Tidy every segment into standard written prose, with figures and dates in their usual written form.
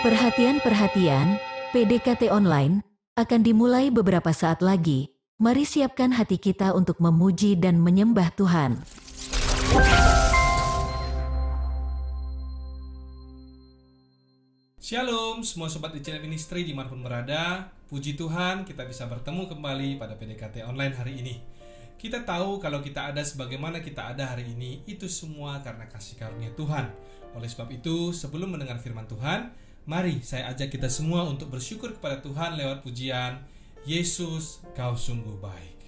Perhatian, PDKT online akan dimulai beberapa saat lagi. Mari siapkan hati kita untuk memuji dan menyembah Tuhan. Shalom semua sobat Digital Ministry dimanapun berada. Puji Tuhan kita bisa bertemu kembali pada PDKT online hari ini. Kita tahu kalau kita ada sebagaimana kita ada hari ini, itu semua karena kasih karunia Tuhan. Oleh sebab itu, sebelum mendengar firman Tuhan, mari saya ajak kita semua untuk bersyukur kepada Tuhan lewat pujian Yesus, Kau sungguh baik.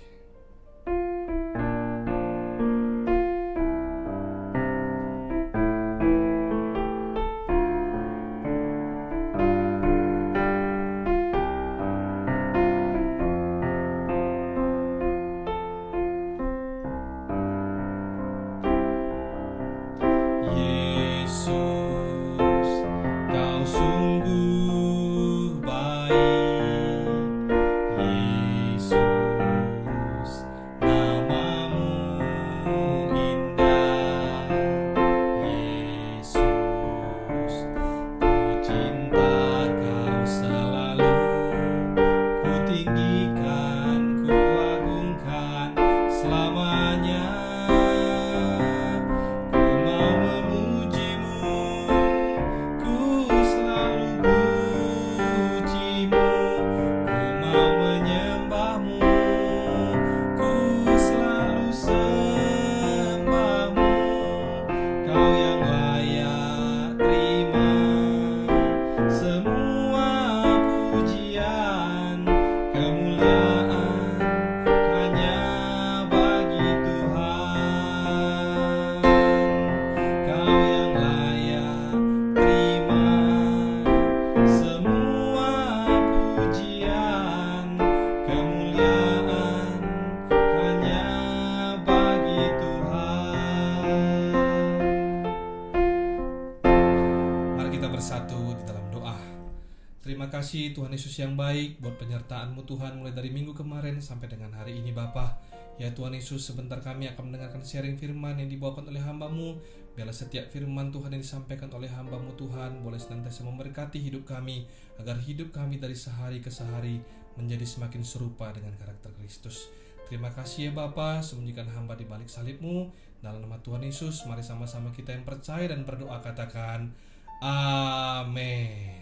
Terima kasih Tuhan Yesus yang baik buat penyertaan-Mu Tuhan mulai dari minggu kemarin sampai dengan hari ini Bapa. Ya Tuhan Yesus, sebentar kami akan mendengarkan sharing firman yang dibawakan oleh hamba-Mu. Biarlah setiap firman Tuhan yang disampaikan oleh hamba-Mu Tuhan boleh senantiasa memberkati hidup kami, agar hidup kami dari sehari ke sehari menjadi semakin serupa dengan karakter Kristus. Terima kasih ya Bapa, sembunyikan hamba di balik salib-Mu. Dalam nama Tuhan Yesus, mari sama-sama kita yang percaya dan berdoa katakan amin.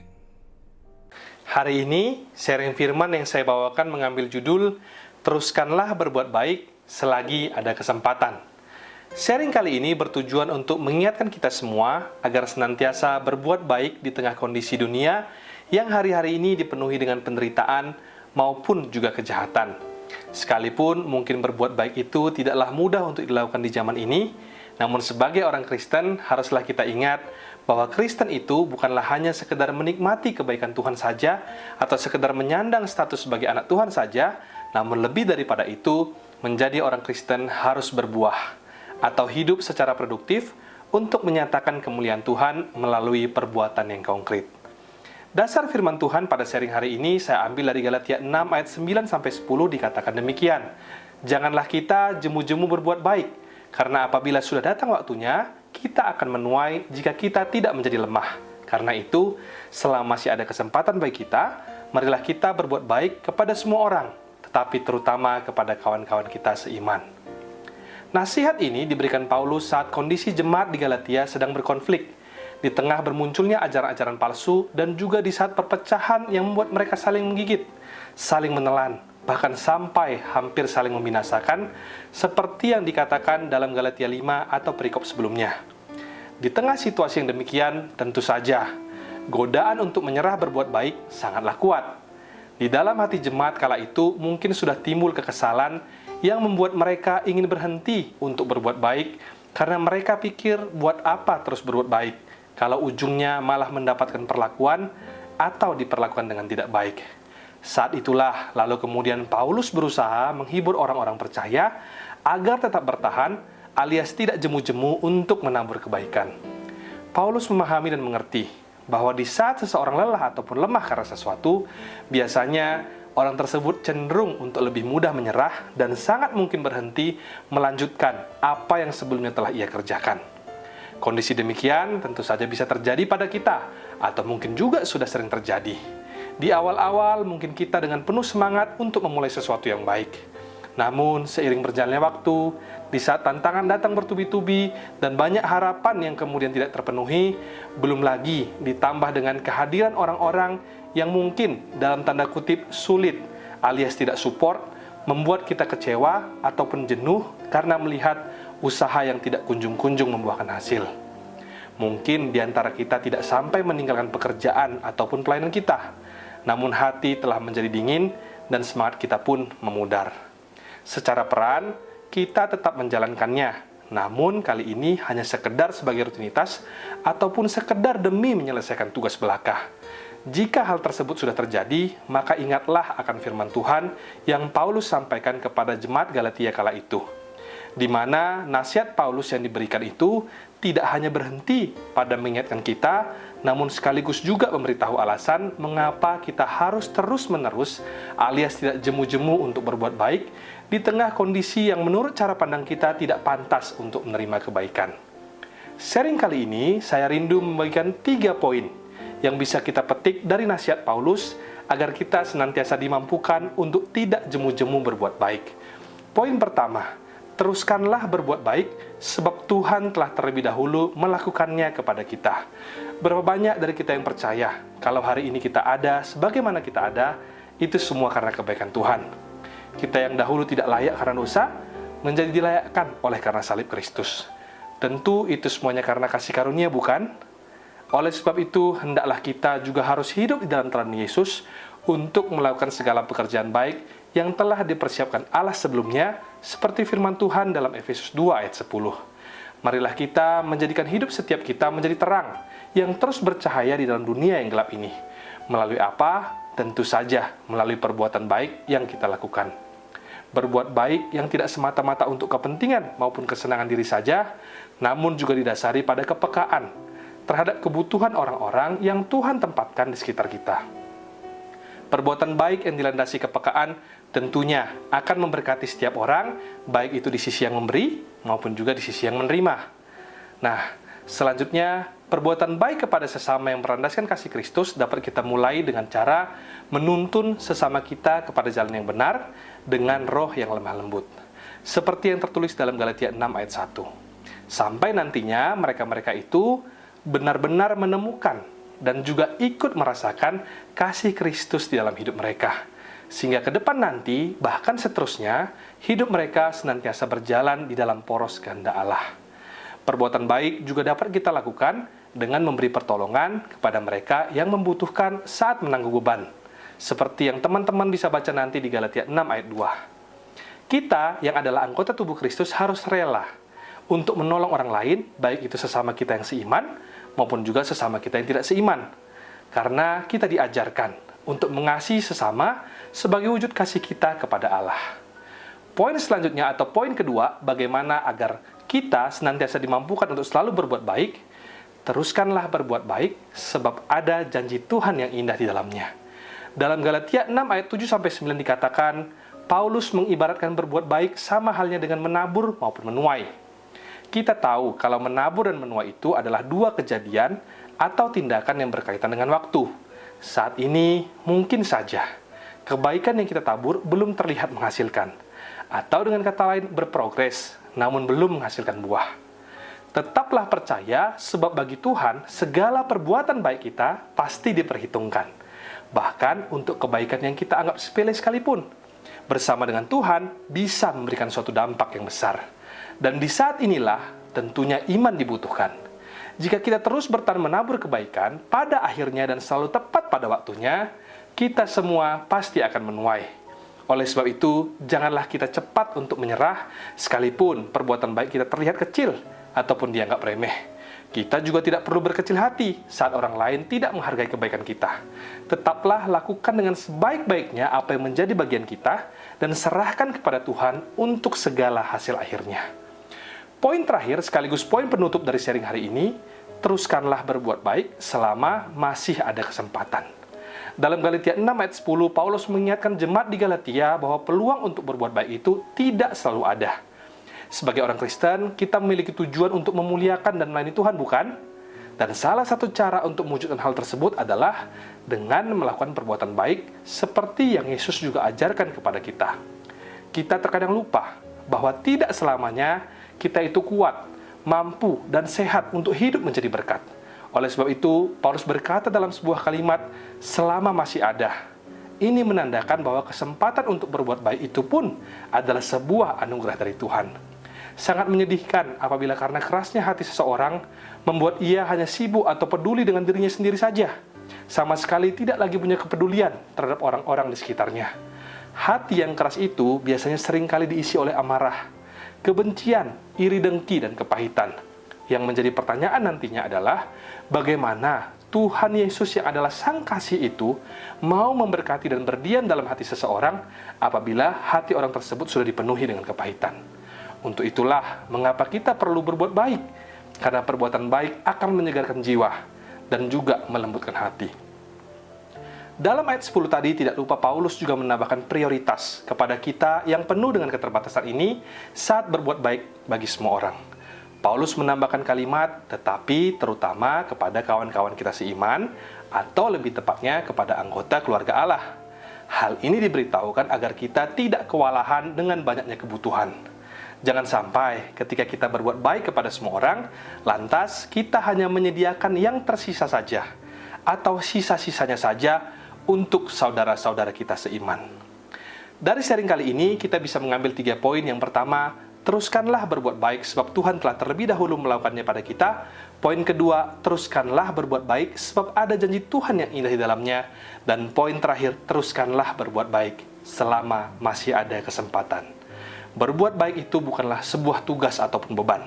Hari ini, sharing firman yang saya bawakan mengambil judul Teruskanlah berbuat baik selagi ada kesempatan. Sharing kali ini bertujuan untuk mengingatkan kita semua agar senantiasa berbuat baik di tengah kondisi dunia yang hari-hari ini dipenuhi dengan penderitaan maupun juga kejahatan. Sekalipun mungkin berbuat baik itu tidaklah mudah untuk dilakukan di zaman ini, namun sebagai orang Kristen haruslah kita ingat bahwa Kristen itu bukanlah hanya sekedar menikmati kebaikan Tuhan saja atau sekedar menyandang status sebagai anak Tuhan saja, namun lebih daripada itu, menjadi orang Kristen harus berbuah atau hidup secara produktif untuk menyatakan kemuliaan Tuhan melalui perbuatan yang konkret. Dasar firman Tuhan pada sharing hari ini saya ambil dari Galatia 6 ayat 9-10 dikatakan demikian. Janganlah kita jemu-jemu berbuat baik, karena apabila sudah datang waktunya, kita akan menuai jika kita tidak menjadi lemah. Karena itu, selama masih ada kesempatan bagi kita, marilah kita berbuat baik kepada semua orang, tetapi terutama kepada kawan-kawan kita seiman. Nasihat ini diberikan Paulus saat kondisi jemaat di Galatia sedang berkonflik, di tengah bermunculnya ajaran-ajaran palsu, dan juga di saat perpecahan yang membuat mereka saling menggigit, saling menelan, bahkan sampai hampir saling membinasakan, seperti yang dikatakan dalam Galatia 5 atau perikop sebelumnya. Di tengah situasi yang demikian, tentu saja, godaan untuk menyerah berbuat baik sangatlah kuat. Di dalam hati jemaat kala itu mungkin sudah timbul kekesalan yang membuat mereka ingin berhenti untuk berbuat baik, karena mereka pikir buat apa terus berbuat baik, kalau ujungnya malah mendapatkan perlakuan atau diperlakukan dengan tidak baik. Saat itulah, lalu kemudian Paulus berusaha menghibur orang-orang percaya agar tetap bertahan, alias tidak jemu-jemu untuk menabur kebaikan. Paulus memahami dan mengerti bahwa di saat seseorang lelah ataupun lemah karena sesuatu, biasanya orang tersebut cenderung untuk lebih mudah menyerah dan sangat mungkin berhenti melanjutkan apa yang sebelumnya telah ia kerjakan. Kondisi demikian tentu saja bisa terjadi pada kita, atau mungkin juga sudah sering terjadi. Di awal-awal mungkin kita dengan penuh semangat untuk memulai sesuatu yang baik. Namun seiring berjalannya waktu, di saat tantangan datang bertubi-tubi dan banyak harapan yang kemudian tidak terpenuhi, belum lagi ditambah dengan kehadiran orang-orang yang mungkin dalam tanda kutip sulit alias tidak support, membuat kita kecewa ataupun jenuh karena melihat usaha yang tidak kunjung-kunjung membuahkan hasil. Mungkin di antara kita tidak sampai meninggalkan pekerjaan ataupun pelayanan kita, namun hati telah menjadi dingin dan semangat kita pun memudar. Secara peran, kita tetap menjalankannya, namun kali ini hanya sekedar sebagai rutinitas ataupun sekedar demi menyelesaikan tugas belaka. Jika hal tersebut sudah terjadi, maka ingatlah akan firman Tuhan yang Paulus sampaikan kepada jemaat Galatia kala itu, di mana nasihat Paulus yang diberikan itu tidak hanya berhenti pada mengingatkan kita, namun sekaligus juga memberitahu alasan mengapa kita harus terus-menerus alias tidak jemu-jemu untuk berbuat baik di tengah kondisi yang menurut cara pandang kita tidak pantas untuk menerima kebaikan. Sharing kali ini, saya rindu membagikan 3 poin yang bisa kita petik dari nasihat Paulus agar kita senantiasa dimampukan untuk tidak jemu-jemu berbuat baik. Poin pertama, teruskanlah berbuat baik sebab Tuhan telah terlebih dahulu melakukannya kepada kita. Berapa banyak dari kita yang percaya kalau hari ini kita ada sebagaimana kita ada, itu semua karena kebaikan Tuhan. Kita yang dahulu tidak layak karena dosa, menjadi dilayakkan oleh karena salib Kristus. Tentu itu semuanya karena kasih karunia, bukan? Oleh sebab itu, hendaklah kita juga harus hidup di dalam teladan Yesus untuk melakukan segala pekerjaan baik yang telah dipersiapkan Allah sebelumnya, seperti firman Tuhan dalam Efesus 2 ayat 10. Marilah kita menjadikan hidup setiap kita menjadi terang, yang terus bercahaya di dalam dunia yang gelap ini. Melalui apa? Tentu saja melalui perbuatan baik yang kita lakukan. Berbuat baik yang tidak semata-mata untuk kepentingan maupun kesenangan diri saja, namun juga didasari pada kepekaan terhadap kebutuhan orang-orang yang Tuhan tempatkan di sekitar kita. Perbuatan baik yang dilandasi kepekaan tentunya akan memberkati setiap orang, baik itu di sisi yang memberi maupun juga di sisi yang menerima. Nah, selanjutnya, perbuatan baik kepada sesama yang berlandaskan kasih Kristus dapat kita mulai dengan cara menuntun sesama kita kepada jalan yang benar dengan roh yang lemah lembut. Seperti yang tertulis dalam Galatia 6 ayat 1. Sampai nantinya mereka-mereka itu benar-benar menemukan dan juga ikut merasakan kasih Kristus di dalam hidup mereka. Sehingga ke depan nanti, bahkan seterusnya, hidup mereka senantiasa berjalan di dalam poros kehendak Allah. Perbuatan baik juga dapat kita lakukan dengan memberi pertolongan kepada mereka yang membutuhkan saat menanggung beban. Seperti yang teman-teman bisa baca nanti di Galatia 6 ayat 2. Kita yang adalah anggota tubuh Kristus harus rela untuk menolong orang lain, baik itu sesama kita yang seiman, maupun juga sesama kita yang tidak seiman. Karena kita diajarkan untuk mengasihi sesama sebagai wujud kasih kita kepada Allah. Poin selanjutnya atau poin kedua, bagaimana agar kita senantiasa dimampukan untuk selalu berbuat baik. Teruskanlah berbuat baik, sebab ada janji Tuhan yang indah di dalamnya. Dalam Galatia 6 ayat 7-9 dikatakan, Paulus mengibaratkan berbuat baik sama halnya dengan menabur maupun menuai. Kita tahu kalau menabur dan menuai itu adalah 2 kejadian atau tindakan yang berkaitan dengan waktu. Saat ini, mungkin saja kebaikan yang kita tabur belum terlihat menghasilkan. Atau dengan kata lain, berprogres, namun belum menghasilkan buah. Tetaplah percaya, sebab bagi Tuhan, segala perbuatan baik kita pasti diperhitungkan. Bahkan untuk kebaikan yang kita anggap sepele sekalipun, bersama dengan Tuhan bisa memberikan suatu dampak yang besar. Dan di saat inilah tentunya iman dibutuhkan. Jika kita terus bertahan menabur kebaikan, pada akhirnya dan selalu tepat pada waktunya, kita semua pasti akan menuai. Oleh sebab itu, janganlah kita cepat untuk menyerah, sekalipun perbuatan baik kita terlihat kecil ataupun dianggap remeh. Kita juga tidak perlu berkecil hati saat orang lain tidak menghargai kebaikan kita. Tetaplah lakukan dengan sebaik-baiknya apa yang menjadi bagian kita dan serahkan kepada Tuhan untuk segala hasil akhirnya. Poin terakhir sekaligus poin penutup dari sharing hari ini, teruskanlah berbuat baik selama masih ada kesempatan. Dalam Galatia 6 ayat 10, Paulus mengingatkan jemaat di Galatia bahwa peluang untuk berbuat baik itu tidak selalu ada. Sebagai orang Kristen, kita memiliki tujuan untuk memuliakan dan melayani Tuhan, bukan? Dan salah satu cara untuk mewujudkan hal tersebut adalah dengan melakukan perbuatan baik seperti yang Yesus juga ajarkan kepada kita. Kita terkadang lupa bahwa tidak selamanya kita itu kuat, mampu, dan sehat untuk hidup menjadi berkat. Oleh sebab itu, Paulus berkata dalam sebuah kalimat, selama masih ada. Ini menandakan bahwa kesempatan untuk berbuat baik itu pun adalah sebuah anugerah dari Tuhan. Sangat menyedihkan apabila karena kerasnya hati seseorang membuat ia hanya sibuk atau peduli dengan dirinya sendiri saja. Sama sekali tidak lagi punya kepedulian terhadap orang-orang di sekitarnya. Hati yang keras itu biasanya seringkali diisi oleh amarah, kebencian, iri dengki, dan kepahitan. Yang menjadi pertanyaan nantinya adalah bagaimana Tuhan Yesus yang adalah Sang Kasih itu mau memberkati dan berdiam dalam hati seseorang apabila hati orang tersebut sudah dipenuhi dengan kepahitan. Untuk itulah mengapa kita perlu berbuat baik, karena perbuatan baik akan menyegarkan jiwa dan juga melembutkan hati. Dalam ayat 10 tadi tidak lupa Paulus juga menambahkan prioritas kepada kita yang penuh dengan keterbatasan ini saat berbuat baik bagi semua orang. Paulus menambahkan kalimat, tetapi terutama kepada kawan-kawan kita seiman, atau lebih tepatnya kepada anggota keluarga Allah. Hal ini diberitahukan agar kita tidak kewalahan dengan banyaknya kebutuhan. Jangan sampai ketika kita berbuat baik kepada semua orang, lantas kita hanya menyediakan yang tersisa saja, atau sisa-sisanya saja untuk saudara-saudara kita seiman. Dari sharing kali ini, kita bisa mengambil 3 poin. Yang pertama, teruskanlah berbuat baik sebab Tuhan telah terlebih dahulu melakukannya pada kita. Poin kedua, teruskanlah berbuat baik sebab ada janji Tuhan yang indah di dalamnya. Dan poin terakhir, teruskanlah berbuat baik selama masih ada kesempatan. Berbuat baik itu bukanlah sebuah tugas ataupun beban.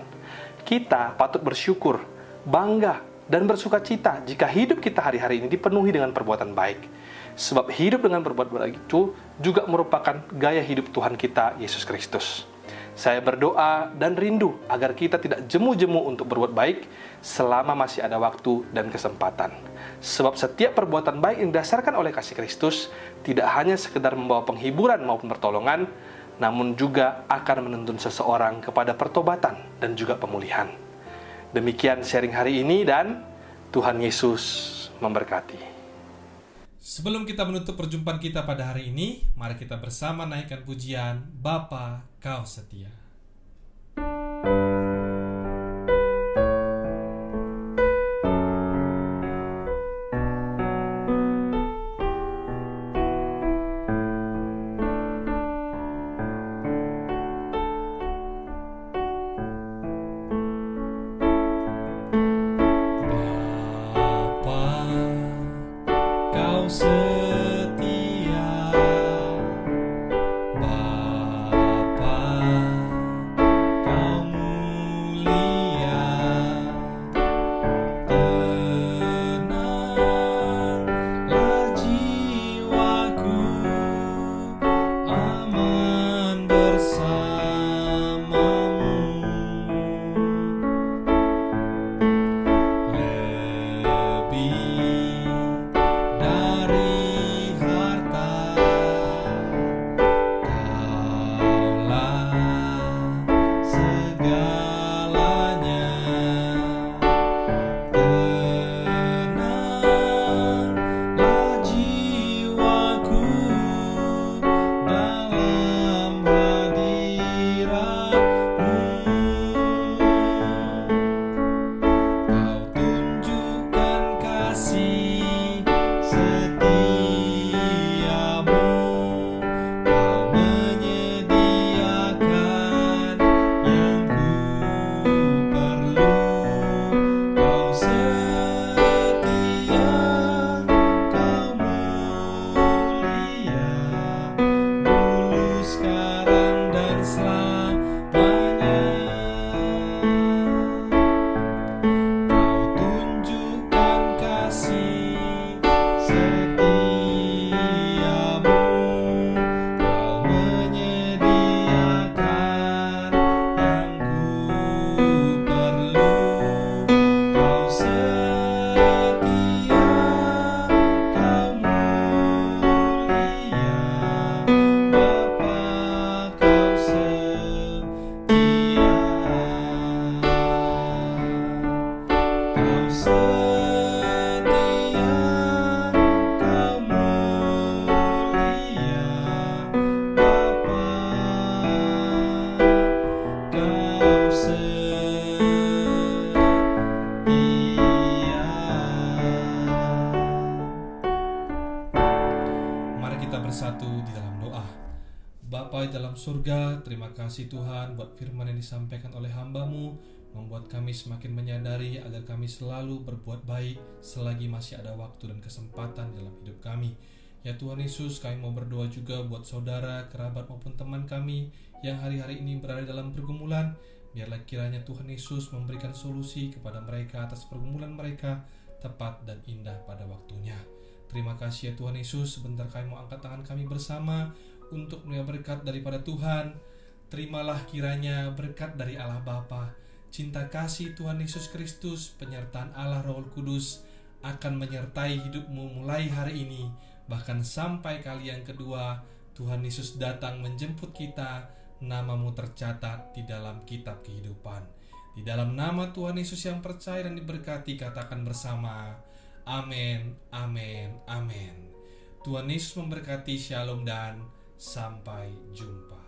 Kita patut bersyukur, bangga, dan bersuka cita jika hidup kita hari-hari ini dipenuhi dengan perbuatan baik. Sebab hidup dengan berbuat baik itu juga merupakan gaya hidup Tuhan kita, Yesus Kristus. Saya berdoa dan rindu agar kita tidak jemu-jemu untuk berbuat baik selama masih ada waktu dan kesempatan. Sebab setiap perbuatan baik yang didasarkan oleh kasih Kristus tidak hanya sekedar membawa penghiburan maupun pertolongan, namun juga akan menuntun seseorang kepada pertobatan dan juga pemulihan. Demikian sharing hari ini dan Tuhan Yesus memberkati. Sebelum kita menutup perjumpaan kita pada hari ini, mari kita bersama naikkan pujian Bapa Kau Setia. Bapa, Kau bersatu di dalam doa. Bapa di dalam surga, terima kasih Tuhan buat firman yang disampaikan oleh hamba-Mu, membuat kami semakin menyadari agar kami selalu berbuat baik selagi masih ada waktu dan kesempatan dalam hidup kami. Ya Tuhan Yesus, kami mau berdoa juga buat saudara, kerabat maupun teman kami yang hari-hari ini berada dalam pergumulan. Biarlah kiranya Tuhan Yesus memberikan solusi kepada mereka atas pergumulan mereka, tepat dan indah pada waktunya. Terima kasih ya Tuhan Yesus, sebentar kami mau angkat tangan kami bersama untuk menerima berkat daripada Tuhan. Terimalah kiranya berkat dari Allah Bapa, cinta kasih Tuhan Yesus Kristus, penyertaan Allah Roh Kudus akan menyertai hidupmu mulai hari ini, bahkan sampai kali yang kedua Tuhan Yesus datang menjemput kita, namamu tercatat di dalam kitab kehidupan. Di dalam nama Tuhan Yesus yang percaya dan diberkati, katakan bersama, amin, amin, amin. Tuhan Yesus memberkati, shalom dan sampai jumpa.